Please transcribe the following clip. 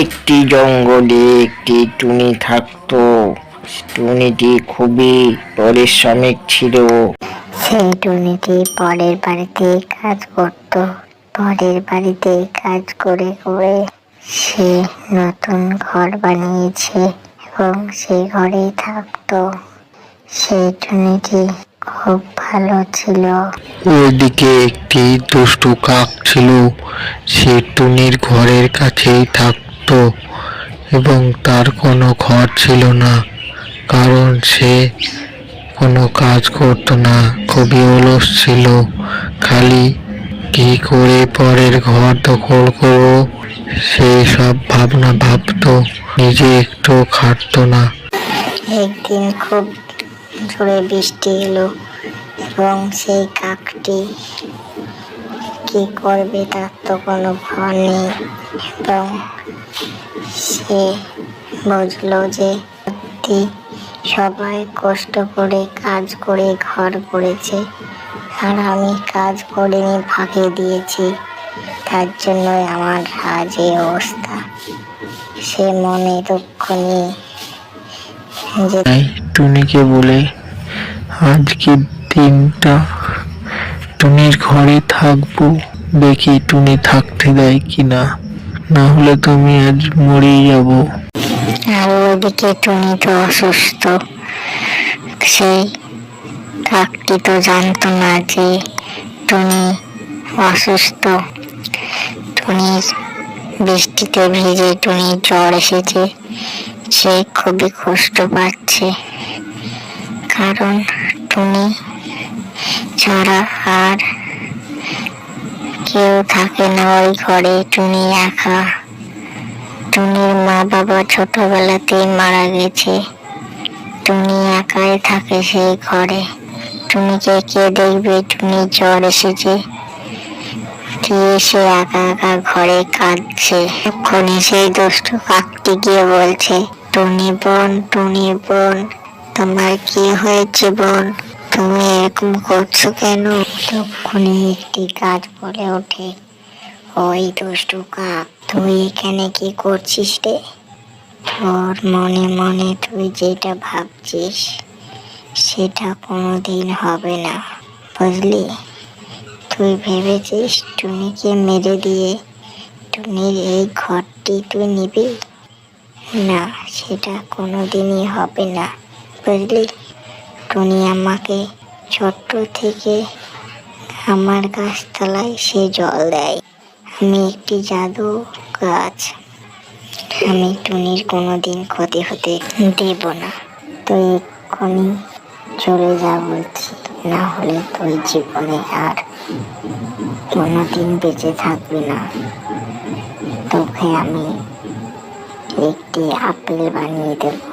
একটি জঙ্গলে একটি টুনি থাকতো। টুনিটি খুবই পরিশ্রমিক ছিল। সেই টুনিটি পরের বাড়িতে কাজ করত। পরের বাড়িতে কাজ করে করে সে নতুন ঘর বানিয়েছে এবং সেই ঘরেই থাকতো। সেই টুনিটি খুব ভালো ছিল। ওইদিকে একটি দুষ্টু কাক ছিল। সে টুনির ঘরের কাছেই থাকতো এবং তার কোনো ঘর ছিল না, কারণ সে কোনো কাজ করতো না, খুবই অলস ছিল। খালি কি করে পরের ঘর দখল করবো সেই সব ভাবনা ভাবতো, নিজে একটু খাটতো না। একদিন খুব জোরে বৃষ্টি এলো এবং সেই কাকটি কি করবে তার তো কোনো ঘর নেই এবং সে বুঝলো যে সত্যি সবাই কষ্ট করে কাজ করে ঘর করেছে আর আমি কাজ করিনি, ফাঁকি দিয়েছি, তার জন্যই আমার আজ এই অবস্থা। সে মনে দুঃখ নিয়ে টুনিকে বলে, আজকের দিনটা টুনির ঘরে থাকবো, দেখি টুনি থাকতে দেয় কিনা, না হলে তুমি আজ মরেই যাবো। আর ওইদিকে টুনি তো অসুস্থ। সেই কাকটি তো জানতো না যে টুনি অসুস্থ। টুনির বৃষ্টিতে ভিজে টুনির জ্বর এসেছে। সে খুবই কষ্ট পাচ্ছে, কারণ টুনি ছাড়া আর কেউ থাকে না ওই ঘরে। টুনি একা। টুনির মা বাবা ছোটবেলাতেই মারা গেছে। টুনি একাই থাকে সেই ঘরে। টুনিকে কে দেখবে? টুনির জ্বর এসেছে, সে একা একা ঘরে কাঁদছে। তখনই সেই দুষ্টু কাকটি গিয়ে বলছে, টুনি বোন, টুনি বোন, তোমার কি হয়েছে বোন? তুমি এরকম করছো কেন? তখনই একটি গাছ বলে ওঠে, ওই দুষ্টু কাক, তুই এখানে কি করছিস রে? তোর মনে মনে তুই যেটা ভাবছিস সেটা কোনোদিন হবে না, বুঝলি? তুই ভেবেছিস টুনিকে মেরে দিয়ে টুনির এই ঘরটি তুই নিবি? না, সেটা কোনোদিনই হবে না, বুঝলি? টুনি আমাকে ছোট্ট থেকে আমার গাছতলায় সে জল দেয়। আমি একটি জাদু গাছ, আমি টুনির কোনোদিন ক্ষতি হতে দেব না। তুই এক্ষুনি চলে যা বলছি, না হলে তুই জীবনে আর কোনোদিন বেঁচে থাকবি না। তোকে আমি একটি আপেল বানিয়ে দেব।